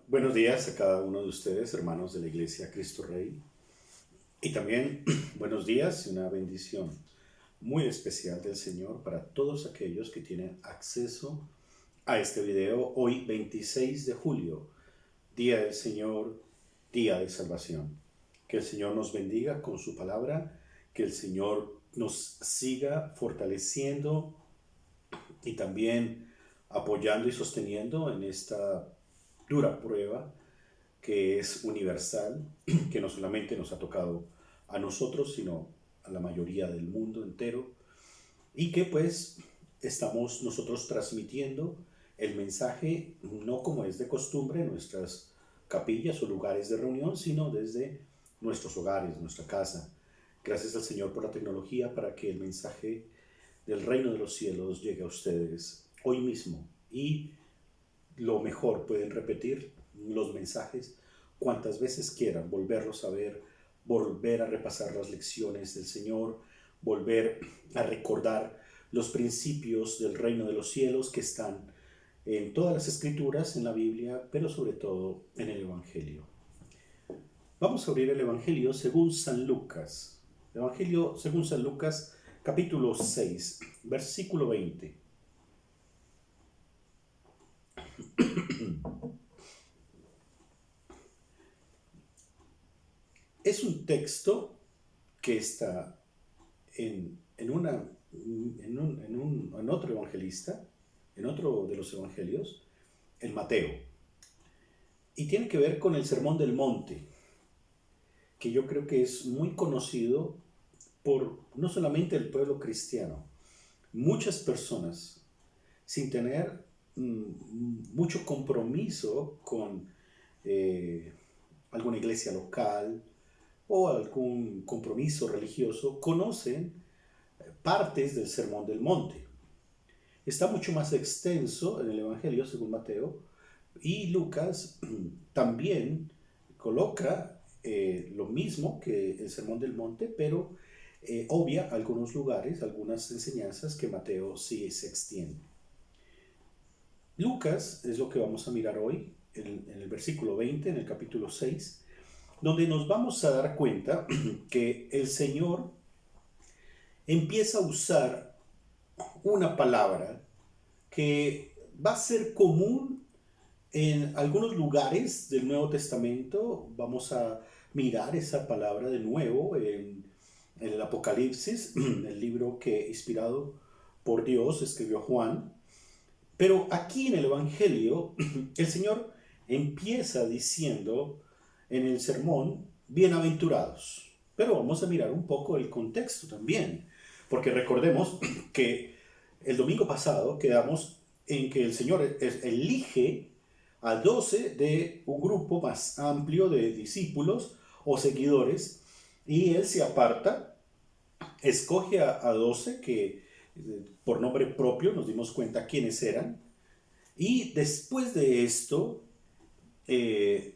Buenos días a cada uno de ustedes, hermanos de la Iglesia Cristo Rey. Y también buenos días y una bendición muy especial del Señor para todos aquellos que tienen acceso a este video hoy 26 de julio, Día del Señor, Día de Salvación. Que el Señor nos bendiga con su palabra, que el Señor nos siga fortaleciendo y también apoyando y sosteniendo en esta dura prueba que es universal, que no solamente nos ha tocado a nosotros, sino a la mayoría del mundo entero, y que pues estamos nosotros transmitiendo el mensaje no como es de costumbre en nuestras capillas o lugares de reunión, sino desde nuestros hogares, nuestra casa. Gracias al Señor por la tecnología para que el mensaje del reino de los cielos llegue a ustedes hoy mismo. Y lo mejor, pueden repetir los mensajes cuantas veces quieran, volverlos a ver, volver a repasar las lecciones del Señor, volver a recordar los principios del reino de los cielos que están en todas las escrituras, en la Biblia, pero sobre todo en el Evangelio. Vamos a abrir el Evangelio según San Lucas. Evangelio según San Lucas, capítulo 6, versículo 20. Es un texto que está en otro evangelista, en otro de los evangelios, en Mateo. Y tiene que ver con el Sermón del Monte, que yo creo que es muy conocido por no solamente el pueblo cristiano, muchas personas sin tener mucho compromiso con alguna iglesia local o algún compromiso religioso, conocen partes del Sermón del Monte. Está mucho más extenso en el Evangelio según Mateo, y Lucas también coloca lo mismo que el Sermón del Monte, pero obvia algunos lugares, algunas enseñanzas que Mateo sí se extiende. Lucas es lo que vamos a mirar hoy, en el versículo 20, en el capítulo 6, donde nos vamos a dar cuenta que el Señor empieza a usar una palabra que va a ser común en algunos lugares del Nuevo Testamento. Vamos a mirar esa palabra de nuevo en el Apocalipsis, el libro que inspirado por Dios escribió Juan. Pero aquí en el Evangelio, el Señor empieza diciendo en el sermón, bienaventurados. Pero vamos a mirar un poco el contexto también, porque recordemos que el domingo pasado quedamos en que el Señor elige a 12 de un grupo más amplio de discípulos o seguidores, y Él se aparta, escoge a 12 que por nombre propio nos dimos cuenta quiénes eran, y después de esto,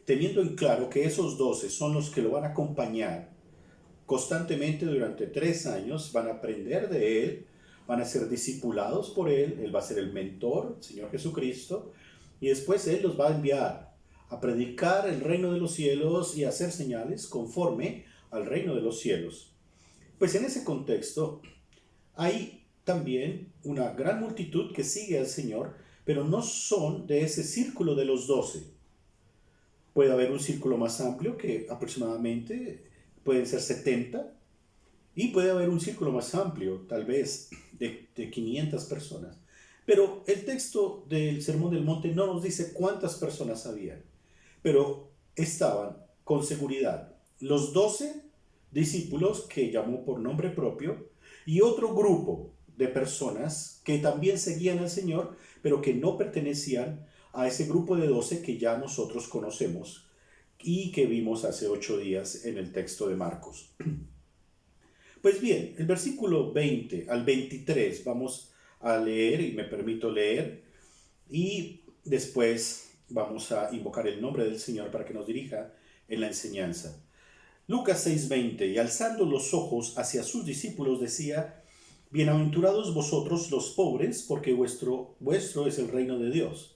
teniendo en claro que esos 12 son los que lo van a acompañar constantemente durante 3 años, van a aprender de Él, van a ser discipulados por Él va a ser el mentor, el Señor Jesucristo, y después Él los va a enviar a predicar el reino de los cielos y a hacer señales conforme al reino de los cielos. Pues en ese contexto hay también una gran multitud que sigue al Señor, pero no son de ese círculo de los 12. Puede haber un círculo más amplio que aproximadamente pueden ser 70, y puede haber un círculo más amplio, tal vez de 500 personas. Pero el texto del Sermón del Monte no nos dice cuántas personas había, pero estaban con seguridad los 12 discípulos que llamó por nombre propio, y otro grupo de personas que también seguían al Señor, pero que no pertenecían a ese grupo de 12 que ya nosotros conocemos y que vimos hace 8 días en el texto de Marcos. Pues bien, el versículo 20 al 23 vamos a leer, y me permito leer, y después vamos a invocar el nombre del Señor para que nos dirija en la enseñanza. Lucas 6:20, y alzando los ojos hacia sus discípulos decía, bienaventurados vosotros los pobres, porque vuestro es el reino de Dios.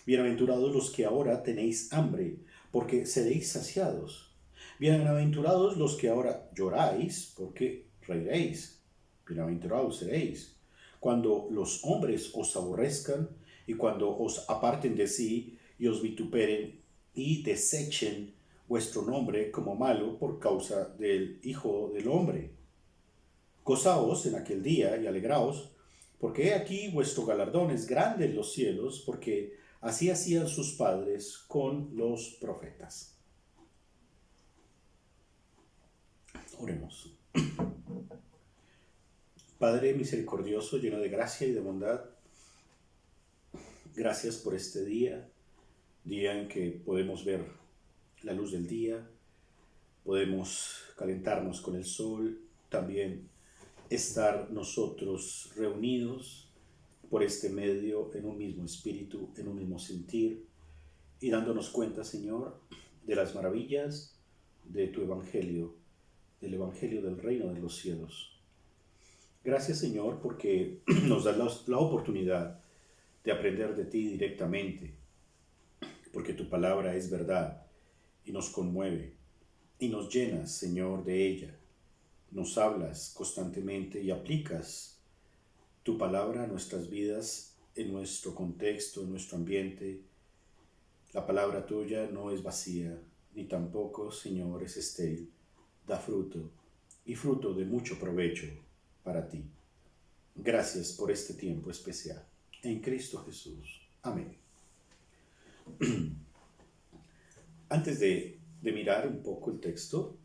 Bienaventurados los que ahora tenéis hambre, porque seréis saciados. Bienaventurados los que ahora lloráis, porque reiréis. Bienaventurados seréis. Cuando los hombres os aborrezcan y cuando os aparten de sí y os vituperen y desechen vuestro nombre como malo por causa del Hijo del Hombre. Gozaos en aquel día y alegraos, porque he aquí vuestro galardón es grande en los cielos, porque así hacían sus padres con los profetas. Oremos. Padre misericordioso, lleno de gracia y de bondad, gracias por este día en que podemos ver la luz del día, podemos calentarnos con el sol, también estar nosotros reunidos por este medio en un mismo espíritu, en un mismo sentir, y dándonos cuenta, Señor, de las maravillas de tu Evangelio, del Evangelio del reino de los cielos. Gracias, Señor, porque nos das la oportunidad de aprender de ti directamente, porque tu palabra es verdad y nos conmueve y nos llenas, Señor, de ella. Nos hablas constantemente y aplicas tu palabra a nuestras vidas, en nuestro contexto, en nuestro ambiente. La palabra tuya no es vacía, ni tampoco, Señor, es estéril. Da fruto, y fruto de mucho provecho para ti. Gracias por este tiempo especial. En Cristo Jesús. Amén. Antes de mirar un poco el texto,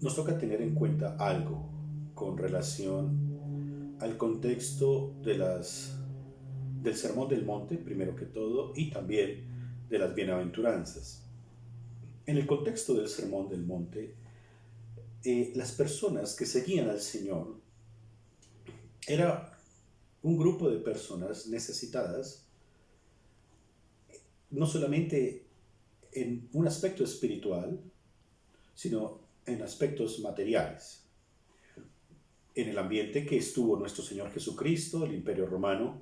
nos toca tener en cuenta algo con relación al contexto del Sermón del Monte, primero que todo, y también de las bienaventuranzas. En el contexto del Sermón del Monte, las personas que seguían al Señor era un grupo de personas necesitadas, no solamente en un aspecto espiritual, sino en aspectos materiales. En el ambiente que estuvo nuestro Señor Jesucristo, el Imperio Romano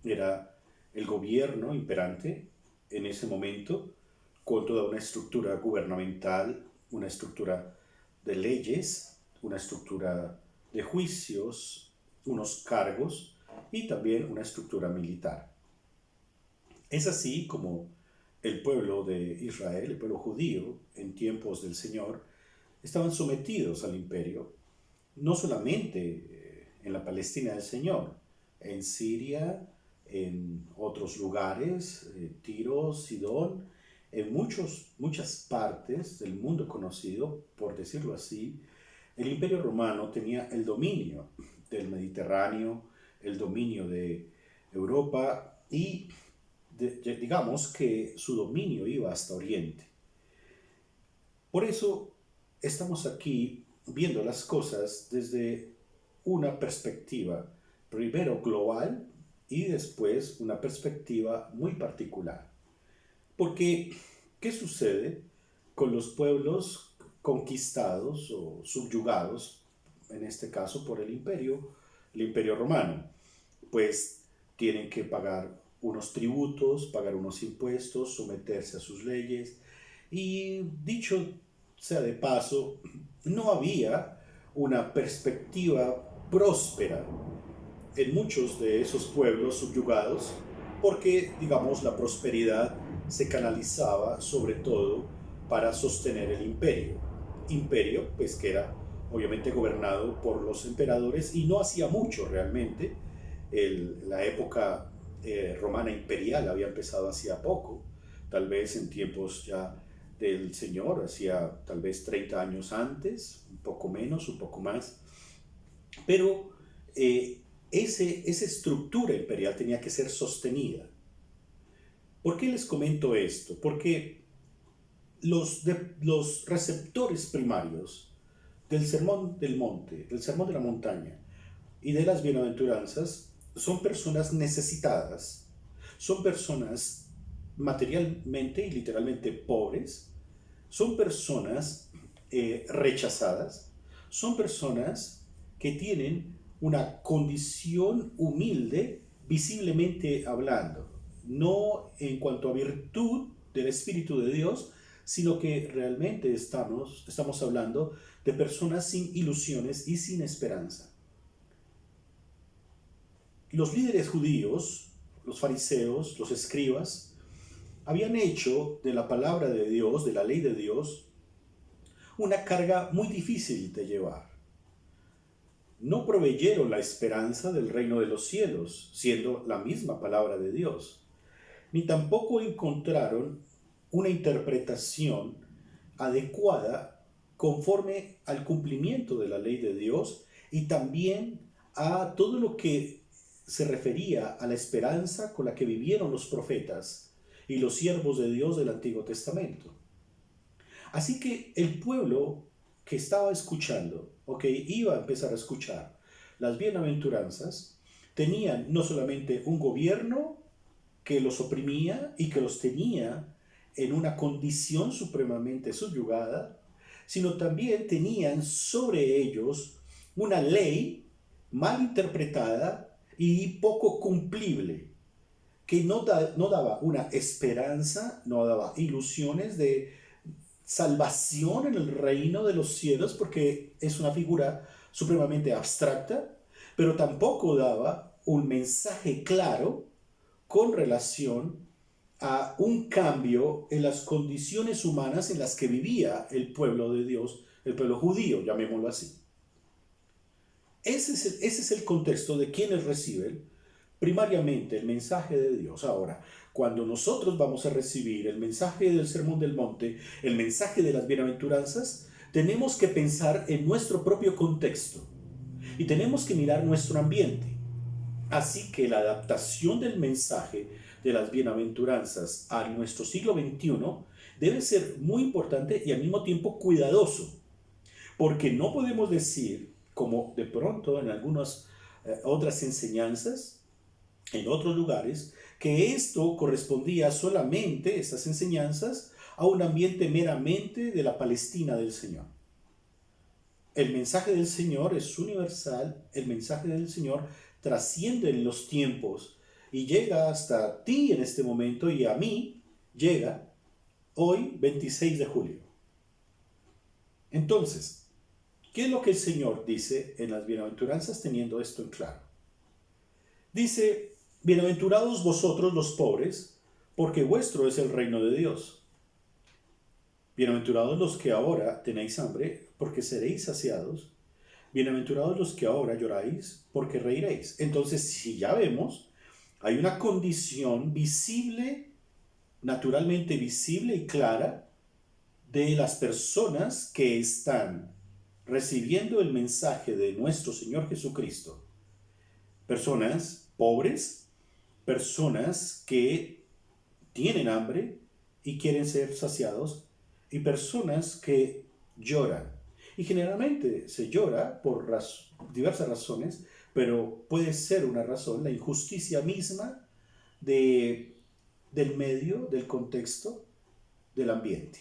era el gobierno imperante en ese momento, con toda una estructura gubernamental, una estructura de leyes, una estructura de juicios, unos cargos y también una estructura militar. Es así como el pueblo de Israel, el pueblo judío, en tiempos del Señor, estaban sometidos al imperio, no solamente en la Palestina del Señor, en Siria, en otros lugares, Tiro, Sidón, en muchas partes del mundo conocido, por decirlo así. El Imperio Romano tenía el dominio del Mediterráneo, el dominio de Europa y digamos que su dominio iba hasta Oriente. Por eso estamos aquí viendo las cosas desde una perspectiva primero global y después una perspectiva muy particular. Porque, ¿qué sucede con los pueblos conquistados o subyugados, en este caso por el Imperio Romano? Pues tienen que pagar unos tributos, pagar unos impuestos, someterse a sus leyes. Y dicho sea de paso, no había una perspectiva próspera en muchos de esos pueblos subyugados, porque, digamos, la prosperidad se canalizaba sobre todo para sostener el imperio, pues que era obviamente gobernado por los emperadores y no hacía mucho realmente. La época romana imperial había empezado hacía poco, tal vez en tiempos ya del Señor, hacía tal vez 30 años antes, un poco menos, un poco más, pero esa estructura imperial tenía que ser sostenida. ¿Por qué les comento esto? Porque los receptores primarios del Sermón del Monte, del Sermón de la Montaña y de las bienaventuranzas son personas necesitadas, son personas materialmente y literalmente pobres, son personas rechazadas, son personas que tienen una condición humilde visiblemente hablando. no en cuanto a virtud del Espíritu de Dios, sino que realmente estamos hablando de personas sin ilusiones y sin esperanza. Los líderes judíos, los fariseos, los escribas, habían hecho de la palabra de Dios, de la ley de Dios, una carga muy difícil de llevar. No proveyeron la esperanza del reino de los cielos, siendo la misma palabra de Dios, ni tampoco encontraron una interpretación adecuada conforme al cumplimiento de la ley de Dios y también a todo lo que se refería a la esperanza con la que vivieron los profetas y los siervos de Dios del Antiguo Testamento. Así que el pueblo que estaba escuchando, o que iba a empezar a escuchar las bienaventuranzas, tenían no solamente un gobierno que los oprimía y que los tenía en una condición supremamente subyugada, sino también tenían sobre ellos una ley mal interpretada y poco cumplible, que no daba una esperanza, no daba ilusiones de salvación en el reino de los cielos, porque es una figura supremamente abstracta, pero tampoco daba un mensaje claro con relación a un cambio en las condiciones humanas en las que vivía el pueblo de Dios, el pueblo judío, llamémoslo así. Ese es el contexto de quienes reciben primariamente el mensaje de Dios. Ahora, cuando nosotros vamos a recibir el mensaje del Sermón del Monte, el mensaje de las bienaventuranzas, tenemos que pensar en nuestro propio contexto y tenemos que mirar nuestro ambiente. Así que la adaptación del mensaje de las bienaventuranzas a nuestro siglo XXI debe ser muy importante y al mismo tiempo cuidadoso, porque no podemos decir, como de pronto en algunas otras enseñanzas, en otros lugares, que esto correspondía solamente, estas enseñanzas, a un ambiente meramente de la Palestina del Señor. El mensaje del Señor es universal, el mensaje del Señor trasciende en los tiempos y llega hasta ti en este momento y a mí llega hoy 26 de julio. Entonces, ¿qué es lo que el Señor dice en las bienaventuranzas teniendo esto en claro? Dice, bienaventurados vosotros los pobres, porque vuestro es el reino de Dios. Bienaventurados los que ahora tenéis hambre, porque seréis saciados. Bienaventurados los que ahora lloráis, porque reiréis. Entonces, si ya vemos, hay una condición visible, naturalmente visible y clara, de las personas que están recibiendo el mensaje de nuestro Señor Jesucristo. Personas pobres, personas que tienen hambre y quieren ser saciados, y personas que lloran. Y generalmente se llora por diversas razones, pero puede ser una razón la injusticia misma del medio, del contexto, del ambiente.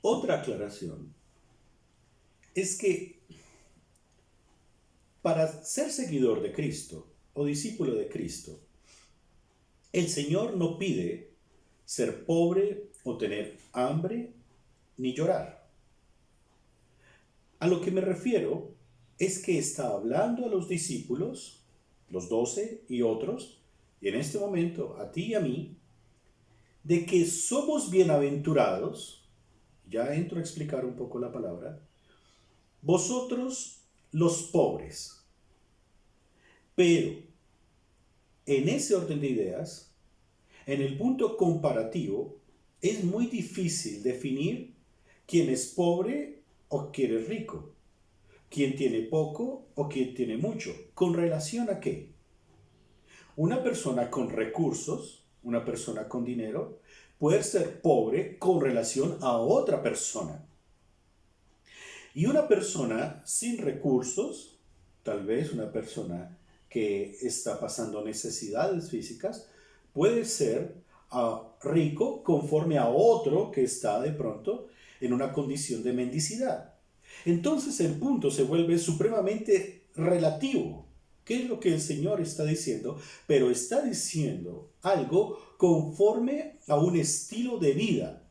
Otra aclaración es que para ser seguidor de Cristo o discípulo de Cristo, el Señor no pide ser pobre o tener hambre ni llorar. A lo que me refiero es que está hablando a los discípulos, los 12 y otros, y en este momento a ti y a mí, de que somos bienaventurados, ya entro a explicar un poco la palabra, vosotros los pobres. Pero en ese orden de ideas, en el punto comparativo, es muy difícil definir quién es pobre o quién es rico, quién tiene poco o quién tiene mucho. ¿Con relación a qué? Una persona con recursos, una persona con dinero, puede ser pobre con relación a otra persona. Y una persona sin recursos, tal vez una persona que está pasando necesidades físicas, puede ser rico conforme a otro que está de pronto en una condición de mendicidad. Entonces el punto se vuelve supremamente relativo. ¿Qué es lo que el Señor está diciendo? Pero está diciendo algo conforme a un estilo de vida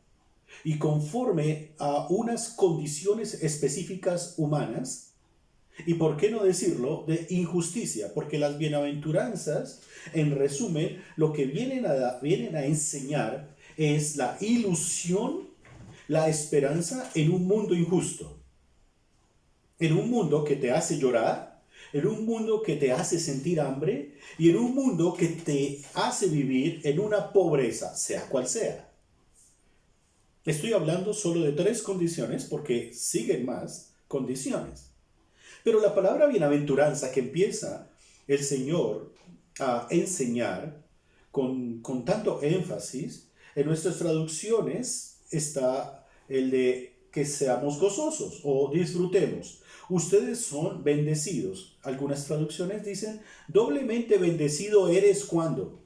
y conforme a unas condiciones específicas humanas. Y por qué no decirlo de injusticia, porque las bienaventuranzas, en resumen, lo que vienen a enseñar es la ilusión, la esperanza en un mundo injusto, en un mundo que te hace llorar, en un mundo que te hace sentir hambre y en un mundo que te hace vivir en una pobreza, sea cual sea. Estoy hablando solo de 3 condiciones porque siguen más condiciones. Pero la palabra bienaventuranza que empieza el Señor a enseñar con tanto énfasis, en nuestras traducciones está el de que seamos gozosos o disfrutemos. Ustedes son bendecidos. Algunas traducciones dicen, doblemente bendecido eres cuando.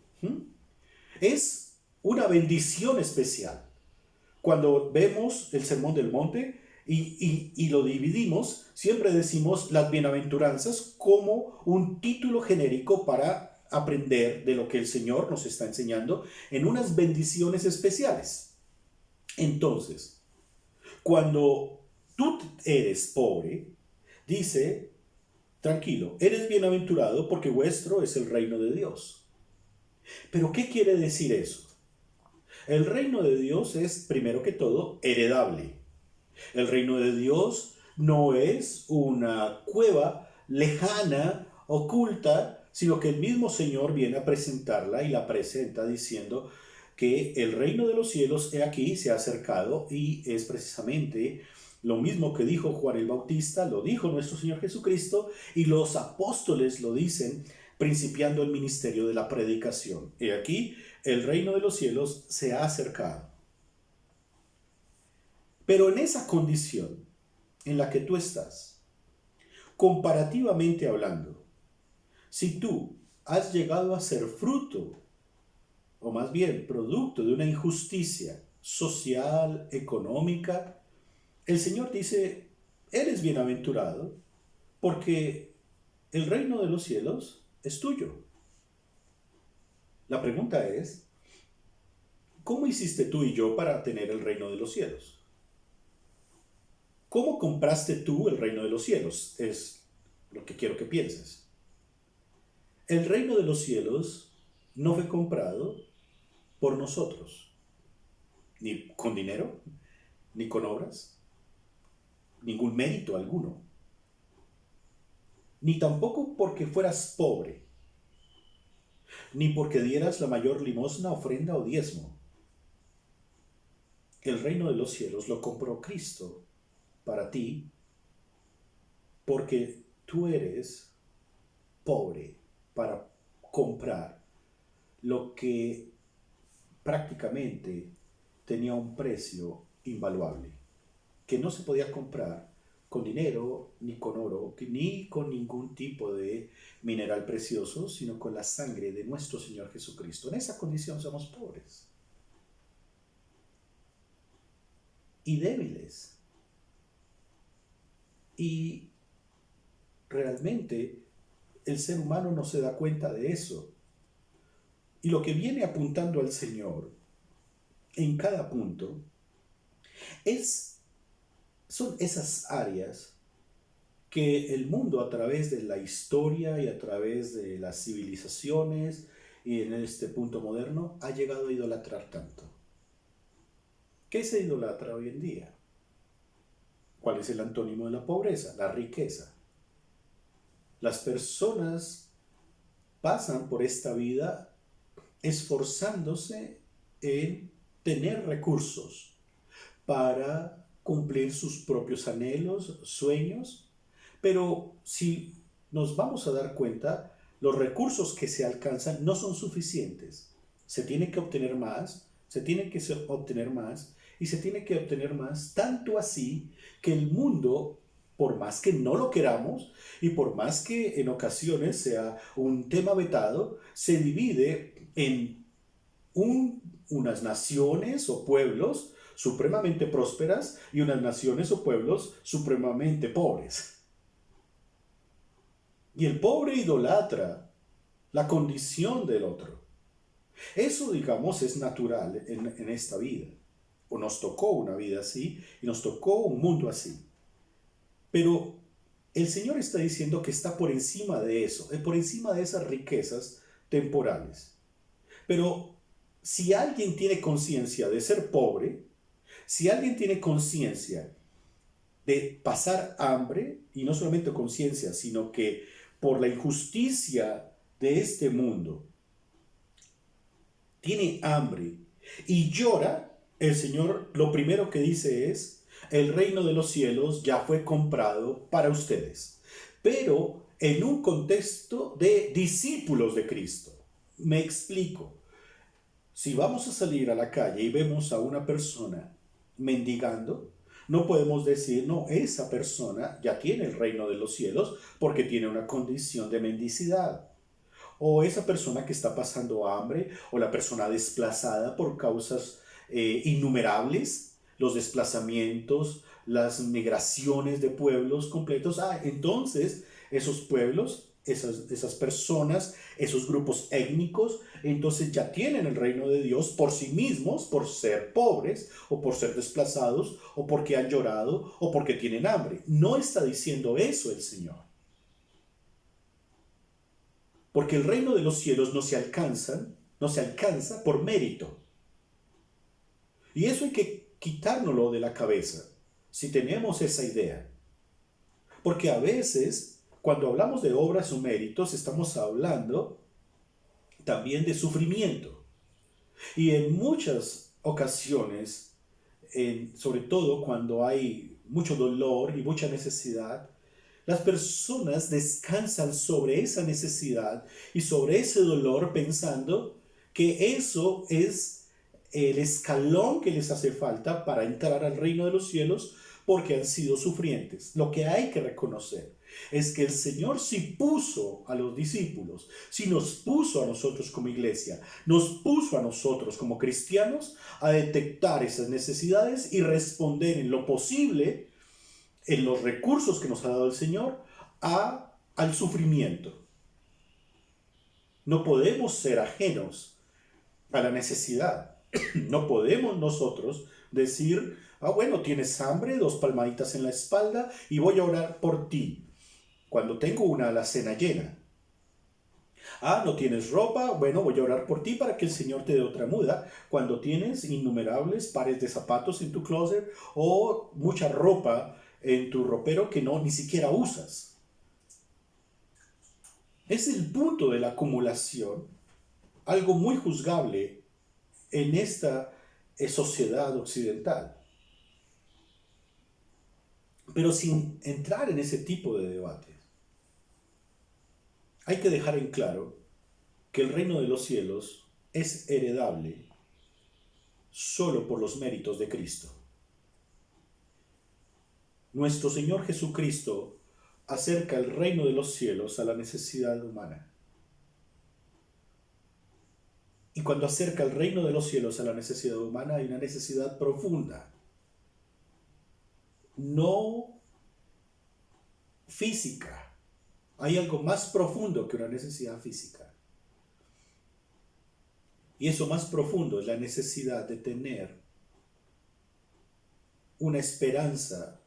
Es una bendición especial. Cuando vemos el Sermón del Monte y lo dividimos, siempre decimos las bienaventuranzas como un título genérico para aprender de lo que el Señor nos está enseñando en unas bendiciones especiales. Entonces, cuando tú eres pobre, dice, tranquilo, eres bienaventurado porque vuestro es el reino de Dios. Pero ¿qué quiere decir eso? El reino de Dios es, primero que todo, heredable. El reino de Dios no es una cueva lejana, oculta, sino que el mismo Señor viene a presentarla y la presenta diciendo que el reino de los cielos he aquí, se ha acercado, y es precisamente lo mismo que dijo Juan el Bautista, lo dijo nuestro Señor Jesucristo, y los apóstoles lo dicen principiando el ministerio de la predicación. He aquí, el reino de los cielos se ha acercado. Pero en esa condición en la que tú estás, comparativamente hablando, si tú has llegado a ser fruto, o más bien producto de una injusticia social, económica, el Señor dice, eres bienaventurado porque el reino de los cielos es tuyo. La pregunta es, ¿cómo hiciste tú y yo para tener el reino de los cielos? ¿Cómo compraste tú el reino de los cielos? Es lo que quiero que pienses. El reino de los cielos no fue comprado por nosotros, ni con dinero, ni con obras, ningún mérito alguno, ni tampoco porque fueras pobre, ni porque dieras la mayor limosna, ofrenda o diezmo. El reino de los cielos lo compró Cristo para ti, porque tú eres pobre para comprar lo que prácticamente tenía un precio invaluable, que no se podía comprar con dinero, ni con oro, ni con ningún tipo de mineral precioso, sino con la sangre de nuestro Señor Jesucristo. En esa condición somos pobres y débiles. Y realmente el ser humano no se da cuenta de eso. Y lo que viene apuntando al Señor en cada punto son esas áreas que el mundo, a través de la historia y a través de las civilizaciones y en este punto moderno, ha llegado a idolatrar tanto. ¿Qué se idolatra hoy en día? ¿Cuál es el antónimo de la pobreza? La riqueza. Las personas pasan por esta vida esforzándose en tener recursos para cumplir sus propios anhelos, sueños, pero si nos vamos a dar cuenta, los recursos que se alcanzan no son suficientes. Se tiene que obtener más, se tiene que obtener más y se tiene que obtener más, tanto así que el mundo, por más que no lo queramos y por más que en ocasiones sea un tema vetado, se divide en unas naciones o pueblos supremamente prósperas y unas naciones o pueblos supremamente pobres. Y el pobre idolatra la condición del otro. Eso, digamos, es natural en esta vida. O nos tocó una vida así y nos tocó un mundo así. Pero el Señor está diciendo que está por encima de eso, por encima de esas riquezas temporales. Pero si alguien tiene conciencia de ser pobre, si alguien tiene conciencia de pasar hambre, y no solamente conciencia, sino que por la injusticia de este mundo, tiene hambre y llora, el Señor lo primero que dice es, el reino de los cielos ya fue comprado para ustedes. Pero en un contexto de discípulos de Cristo. Me explico. Si vamos a salir a la calle y vemos a una persona mendigando, no podemos decir, no, esa persona ya tiene el reino de los cielos porque tiene una condición de mendicidad. O esa persona que está pasando hambre, o la persona desplazada por causas innumerables, los desplazamientos, las migraciones de pueblos completos. Entonces esos pueblos, esas personas, esos grupos étnicos, entonces ya tienen el reino de Dios por sí mismos, por ser pobres, o por ser desplazados, o porque han llorado, o porque tienen hambre. No está diciendo eso el Señor. Porque el reino de los cielos no se alcanza por mérito. Y eso hay que quitárnoslo de la cabeza, si tenemos esa idea. Porque a veces, cuando hablamos de obras o méritos, estamos hablando también de sufrimiento. Y en muchas ocasiones, sobre todo cuando hay mucho dolor y mucha necesidad, las personas descansan sobre esa necesidad y sobre ese dolor pensando que eso es el escalón que les hace falta para entrar al reino de los cielos porque han sido sufrientes. Lo que hay que reconocer es que el Señor sí puso a los discípulos, sí nos puso a nosotros como iglesia, nos puso a nosotros como cristianos a detectar esas necesidades y responder en lo posible, en los recursos que nos ha dado el Señor, al sufrimiento. No podemos ser ajenos a la necesidad. No podemos nosotros decir, bueno, tienes hambre, 2 palmaditas en la espalda y voy a orar por ti cuando tengo una alacena llena. No tienes ropa, bueno, voy a orar por ti para que el Señor te dé otra muda cuando tienes innumerables pares de zapatos en tu closet o mucha ropa en tu ropero que no ni siquiera usas. Es el punto de la acumulación, algo muy juzgable en esta sociedad occidental. Pero sin entrar en ese tipo de debates, hay que dejar en claro que el reino de los cielos es heredable solo por los méritos de Cristo. Nuestro Señor Jesucristo acerca el reino de los cielos a la necesidad humana. Y cuando acerca el reino de los cielos a la necesidad humana, hay una necesidad profunda, no física. Hay algo más profundo que una necesidad física. Y eso más profundo es la necesidad de tener una esperanza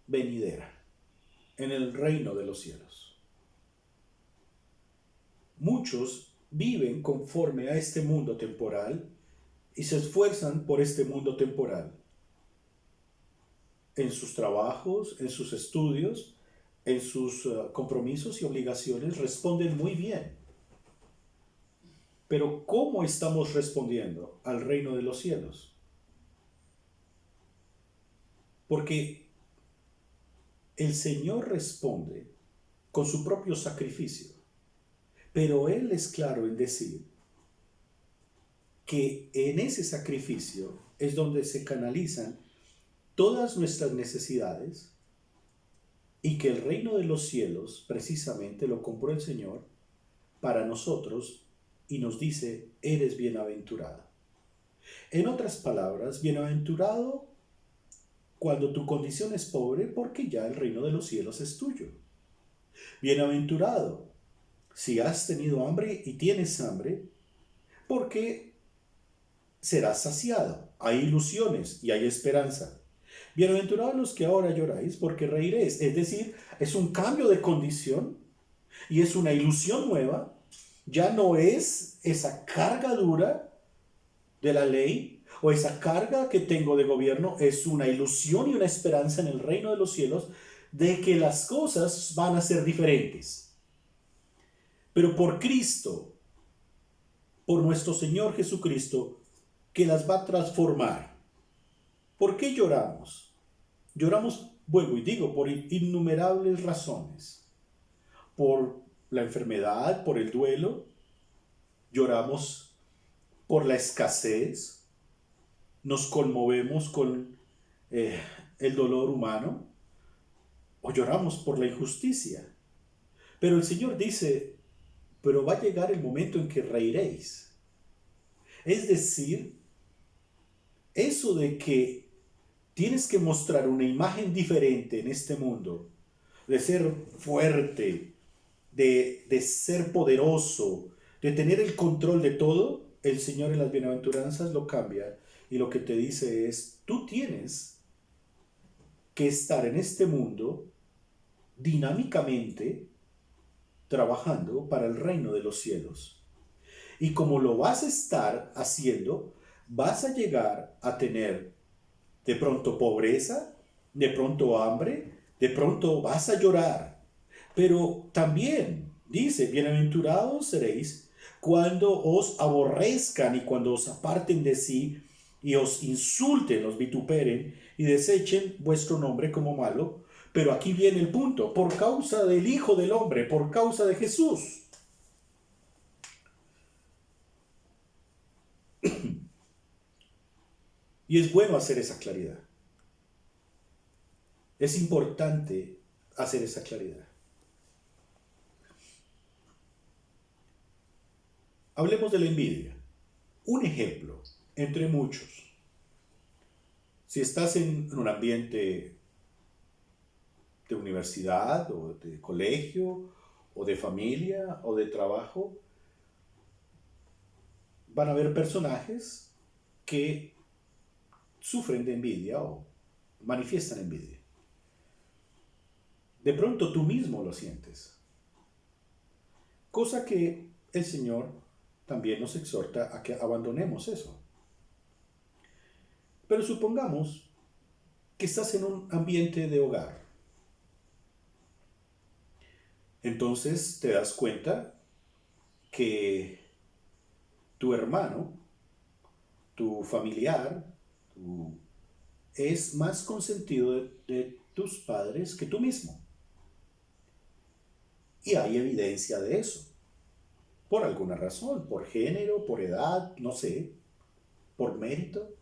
venidera en el reino de los cielos. Muchos viven conforme a este mundo temporal y se esfuerzan por este mundo temporal. En sus trabajos, en sus estudios, en sus compromisos y obligaciones responden muy bien. Pero ¿cómo estamos respondiendo al reino de los cielos? Porque el Señor responde con su propio sacrificio, pero Él es claro en decir que en ese sacrificio es donde se canalizan todas nuestras necesidades y que el reino de los cielos precisamente lo compró el Señor para nosotros y nos dice, eres bienaventurado. En otras palabras, bienaventurado cuando tu condición es pobre porque ya el reino de los cielos es tuyo. Bienaventurado si has tenido hambre y tienes hambre, porque serás saciado. Hay ilusiones y hay esperanza. Bienaventurados los que ahora lloráis, porque reiréis. Es decir, es un cambio de condición y es una ilusión nueva. Ya no es esa carga dura de la ley o esa carga que tengo de gobierno, es una ilusión y una esperanza en el reino de los cielos de que las cosas van a ser diferentes. Pero por Cristo, por nuestro Señor Jesucristo, que las va a transformar. ¿Por qué lloramos? Lloramos, vuelvo y digo, por innumerables razones. Por la enfermedad, por el duelo, lloramos por la escasez, nos conmovemos con el dolor humano o lloramos por la injusticia. Pero el Señor dice, pero va a llegar el momento en que reiréis. Es decir, eso de que tienes que mostrar una imagen diferente en este mundo, de ser fuerte, de ser poderoso, de tener el control de todo, el Señor en las bienaventuranzas lo cambia y lo que te dice es, tú tienes que estar en este mundo dinámicamente trabajando para el reino de los cielos. Y como lo vas a estar haciendo, vas a llegar a tener de pronto pobreza, de pronto hambre, de pronto vas a llorar. Pero también dice, bienaventurados seréis cuando os aborrezcan y cuando os aparten de sí y os insulten, os vituperen y desechen vuestro nombre como malo. Pero aquí viene el punto, por causa del Hijo del Hombre, por causa de Jesús. Y es bueno hacer esa claridad. Es importante hacer esa claridad. Hablemos de la envidia. Un ejemplo, entre muchos. Si estás en un ambiente de universidad o de colegio o de familia o de trabajo, van a haber personajes que sufren de envidia o manifiestan envidia. De pronto tú mismo lo sientes. Cosa que el Señor también nos exhorta a que abandonemos eso. Pero supongamos que estás en un ambiente de hogar. Entonces te das cuenta que tu hermano, tu familiar, es más consentido de tus padres que tú mismo. Y hay evidencia de eso. Por alguna razón, por género, por edad, no sé, por mérito.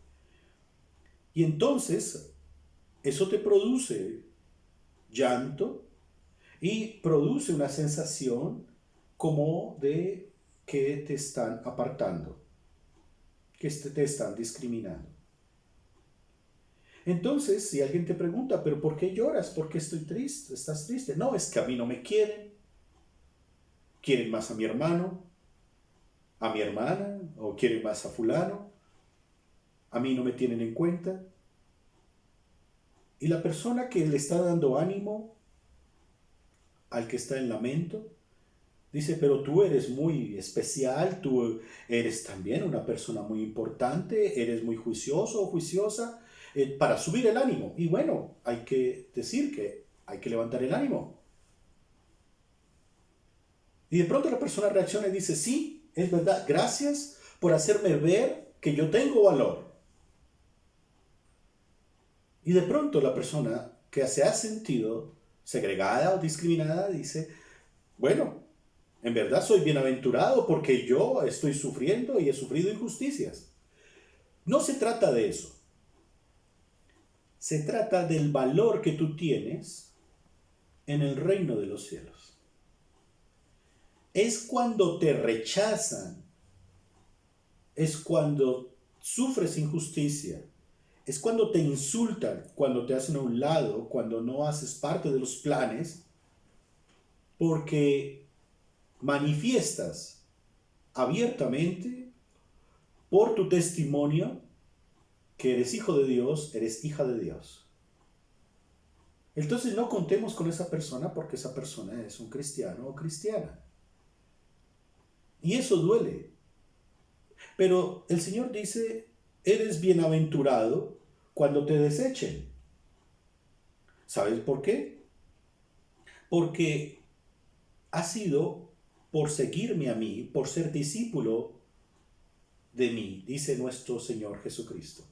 Y entonces eso te produce llanto y produce una sensación como de que te están apartando, que te están discriminando. Entonces, si alguien te pregunta, ¿pero por qué lloras? ¿Por qué estoy triste? ¿Estás triste? No, es que a mí no me quieren. Quieren más a mi hermano, a mi hermana, o quieren más a fulano. A mí no me tienen en cuenta. Y la persona que le está dando ánimo al que está en lamento, dice, pero tú eres muy especial, tú eres también una persona muy importante, eres muy juicioso o juiciosa, para subir el ánimo. Y bueno, hay que decir que hay que levantar el ánimo. Y de pronto la persona reacciona y dice, sí, es verdad, gracias por hacerme ver que yo tengo valor. Y de pronto la persona que se ha sentido segregada o discriminada dice, bueno, en verdad soy bienaventurado porque yo estoy sufriendo y he sufrido injusticias. No se trata de eso. Se trata del valor que tú tienes en el reino de los cielos. Es cuando te rechazan, es cuando sufres injusticia, es cuando te insultan, cuando te hacen a un lado, cuando no haces parte de los planes, porque manifiestas abiertamente por tu testimonio que eres hijo de Dios, eres hija de Dios. Entonces no contemos con esa persona porque esa persona es un cristiano o cristiana. Y eso duele. Pero el Señor dice, eres bienaventurado cuando te desechen. ¿Sabes por qué? Porque ha sido por seguirme a mí, por ser discípulo de mí, dice nuestro Señor Jesucristo.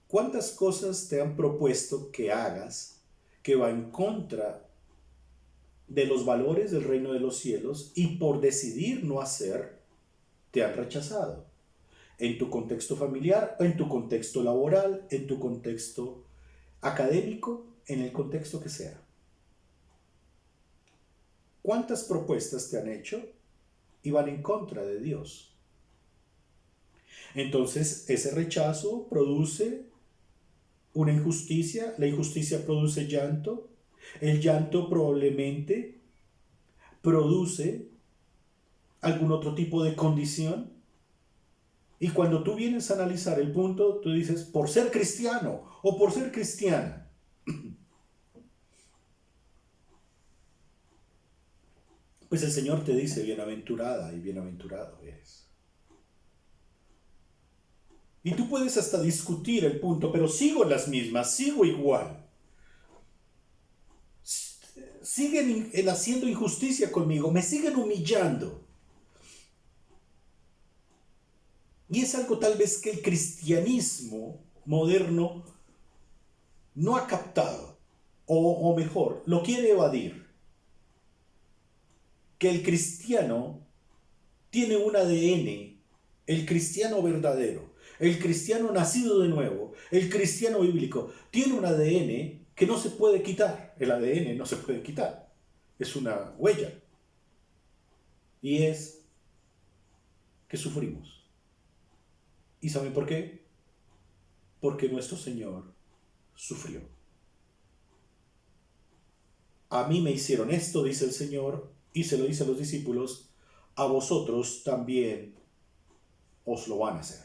¿Cuántas cosas te han propuesto que hagas que va en contra de los valores del reino de los cielos y por decidir no hacer, te han rechazado? En tu contexto familiar, en tu contexto laboral, en tu contexto académico, en el contexto que sea. ¿Cuántas propuestas te han hecho y van en contra de Dios? Entonces, ese rechazo produce una injusticia, la injusticia produce llanto, el llanto probablemente produce algún otro tipo de condición. Y cuando tú vienes a analizar el punto, tú dices, por ser cristiano o por ser cristiana. Pues el Señor te dice, bienaventurada y bienaventurado eres. Y tú puedes hasta discutir el punto, pero sigo en las mismas, sigo igual. Siguen haciendo injusticia conmigo, me siguen humillando. Y es algo tal vez que el cristianismo moderno no ha captado, o mejor, lo quiere evadir. Que el cristiano tiene un ADN, el cristiano verdadero, el cristiano nacido de nuevo, el cristiano bíblico, tiene un ADN que no se puede quitar. El ADN no se puede quitar, es una huella. Y es que sufrimos. ¿Y saben por qué? Porque nuestro Señor sufrió. A mí me hicieron esto, dice el Señor, y se lo dice a los discípulos, a vosotros también os lo van a hacer.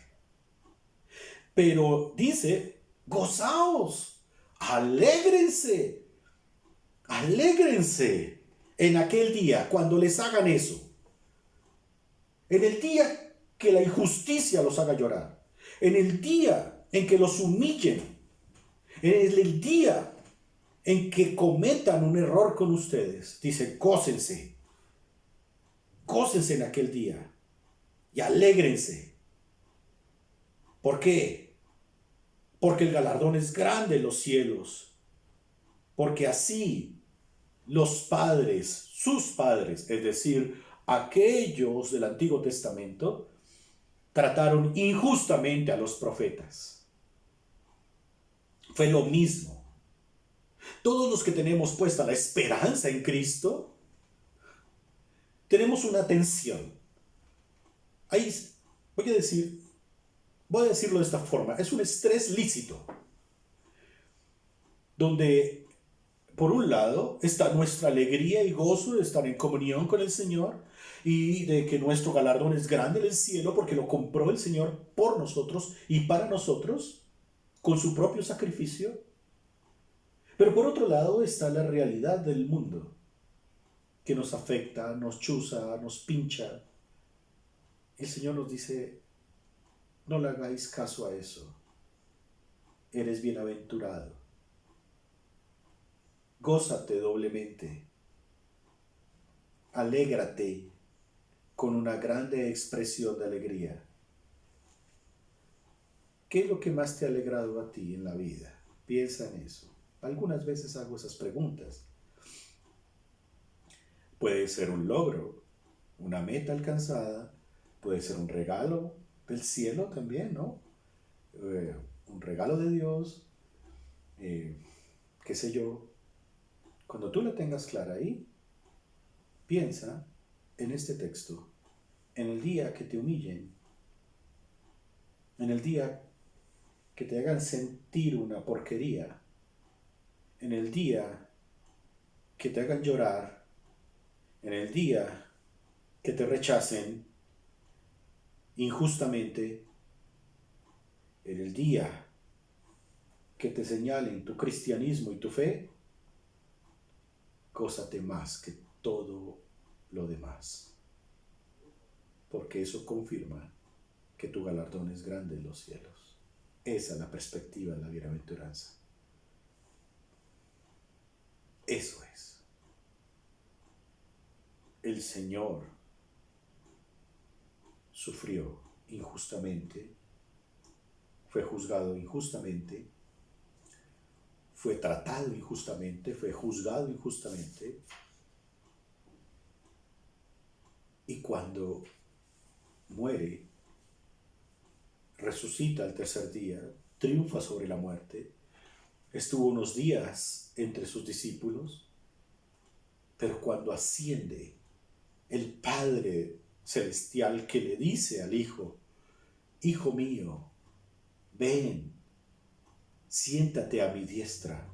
Pero dice, gozaos, alégrense, alégrense en aquel día cuando les hagan eso. En el día que la injusticia los haga llorar. En el día en que los humillen. En el día en que cometan un error con ustedes. Dice, gócense. Gócense en aquel día. Y alégrense. ¿Por qué? Porque el galardón es grande en los cielos. Porque así los padres, sus padres, es decir, aquellos del Antiguo Testamento, trataron injustamente a los profetas. Fue lo mismo. Todos los que tenemos puesta la esperanza en Cristo, tenemos una tensión. Ahí voy a decirlo de esta forma, es un estrés lícito, donde por un lado está nuestra alegría y gozo de estar en comunión con el Señor y de que nuestro galardón es grande en el cielo porque lo compró el Señor por nosotros y para nosotros con su propio sacrificio. Pero por otro lado está la realidad del mundo que nos afecta, nos chuza, nos pincha. El Señor nos dice, no le hagáis caso a eso. Eres bienaventurado. Gózate doblemente. Alégrate con una grande expresión de alegría. ¿Qué es lo que más te ha alegrado a ti en la vida? Piensa en eso. Algunas veces hago esas preguntas. Puede ser un logro, una meta alcanzada, puede ser un regalo del cielo también, ¿no? Un regalo de Dios, qué sé yo. Cuando tú la tengas clara ahí, piensa en este texto, en el día que te humillen, en el día que te hagan sentir una porquería, en el día que te hagan llorar, en el día que te rechacen injustamente, en el día que te señalen tu cristianismo y tu fe, gózate más que todo lo demás, porque eso confirma que tu galardón es grande en los cielos. Esa es la perspectiva de la bienaventuranza. Eso es. El Señor sufrió injustamente, fue juzgado injustamente, fue tratado injustamente, fue juzgado injustamente, y cuando muere, resucita al tercer día, triunfa sobre la muerte, estuvo unos días entre sus discípulos, pero cuando asciende, el Padre Celestial que le dice al Hijo, Hijo mío, ven, siéntate a mi diestra,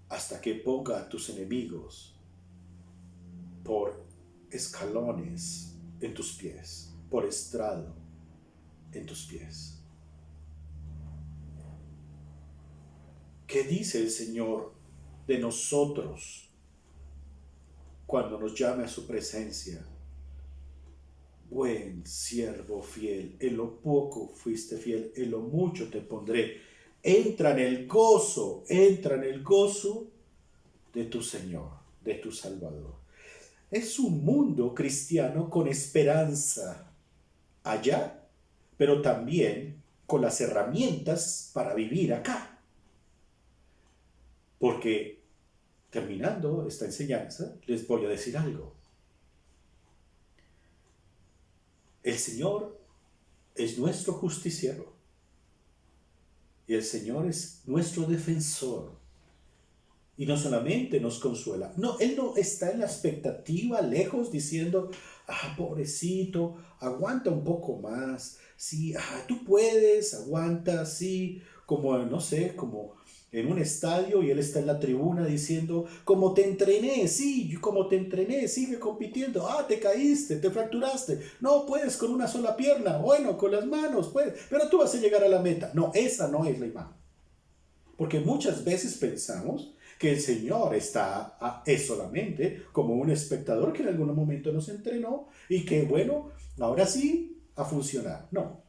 hasta que ponga a tus enemigos por escalones en tus pies, por estrado en tus pies. ¿Qué dice el Señor de nosotros cuando nos llame a su presencia? Buen siervo fiel, en lo poco fuiste fiel, en lo mucho te pondré. Entra en el gozo de tu Señor, de tu Salvador. Es un mundo cristiano con esperanza allá, pero también con las herramientas para vivir acá. Porque terminando esta enseñanza, les voy a decir algo. El Señor es nuestro justiciero y el Señor es nuestro defensor. Y no solamente nos consuela, no, Él no está en la expectativa lejos diciendo, pobrecito, aguanta un poco más, sí, tú puedes, aguanta, sí, como, no sé, como en un estadio y Él está en la tribuna diciendo, como te entrené, sí, como te entrené, sigue compitiendo, te caíste, te fracturaste, no puedes con una sola pierna, bueno, con las manos, puedes, pero tú vas a llegar a la meta. No, esa no es la imagen. Porque muchas veces pensamos que el Señor es solamente como un espectador que en algún momento nos entrenó y que, bueno, ahora sí, a funcionar. No.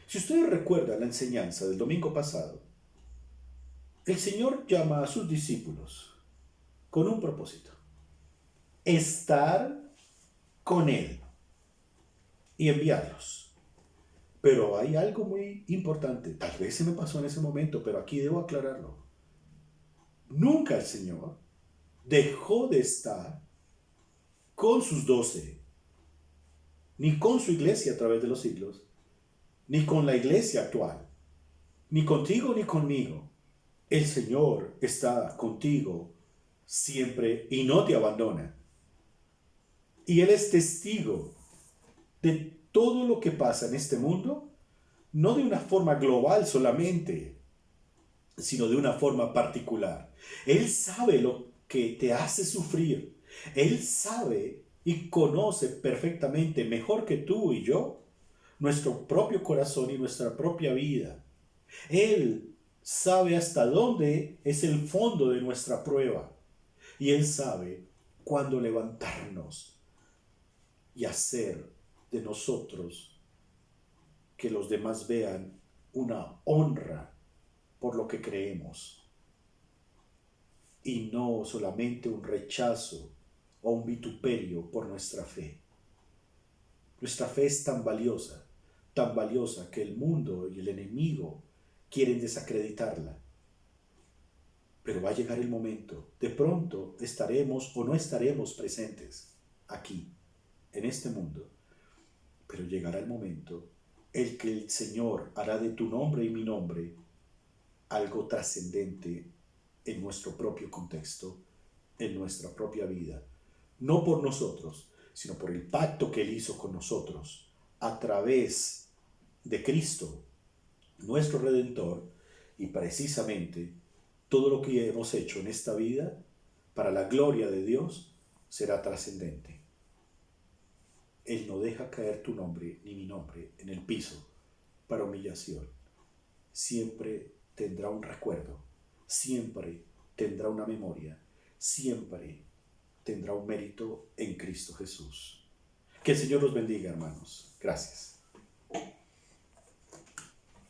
Si ustedes recuerdan la enseñanza del domingo pasado, el Señor llama a sus discípulos con un propósito: estar con Él y enviarlos. Pero hay algo muy importante, tal vez se me pasó en ese momento, pero aquí debo aclararlo. Nunca el Señor dejó de estar con sus 12, ni con su iglesia a través de los siglos, ni con la iglesia actual, ni contigo ni conmigo. El Señor está contigo siempre y no te abandona. Y Él es testigo de todo lo que pasa en este mundo, no de una forma global solamente, sino de una forma particular. Él sabe lo que te hace sufrir. Él sabe y conoce perfectamente, mejor que tú y yo, nuestro propio corazón y nuestra propia vida. Él sabe hasta dónde es el fondo de nuestra prueba. Y Él sabe cuándo levantarnos y hacer de nosotros que los demás vean una honra por lo que creemos y no solamente un rechazo o un vituperio por nuestra fe. Nuestra fe es tan valiosa que el mundo y el enemigo quieren desacreditarla. Pero va a llegar el momento, de pronto estaremos o no estaremos presentes aquí, en este mundo, pero llegará el momento en que el Señor hará de tu nombre y mi nombre algo trascendente en nuestro propio contexto, en nuestra propia vida. No por nosotros, sino por el pacto que Él hizo con nosotros a través de Cristo, nuestro Redentor, y precisamente todo lo que hemos hecho en esta vida para la gloria de Dios será trascendente. Él no deja caer tu nombre ni mi nombre en el piso para humillación. Siempre tendrá un recuerdo, siempre tendrá una memoria, siempre tendrá un mérito en Cristo Jesús. Que el Señor los bendiga, hermanos. Gracias.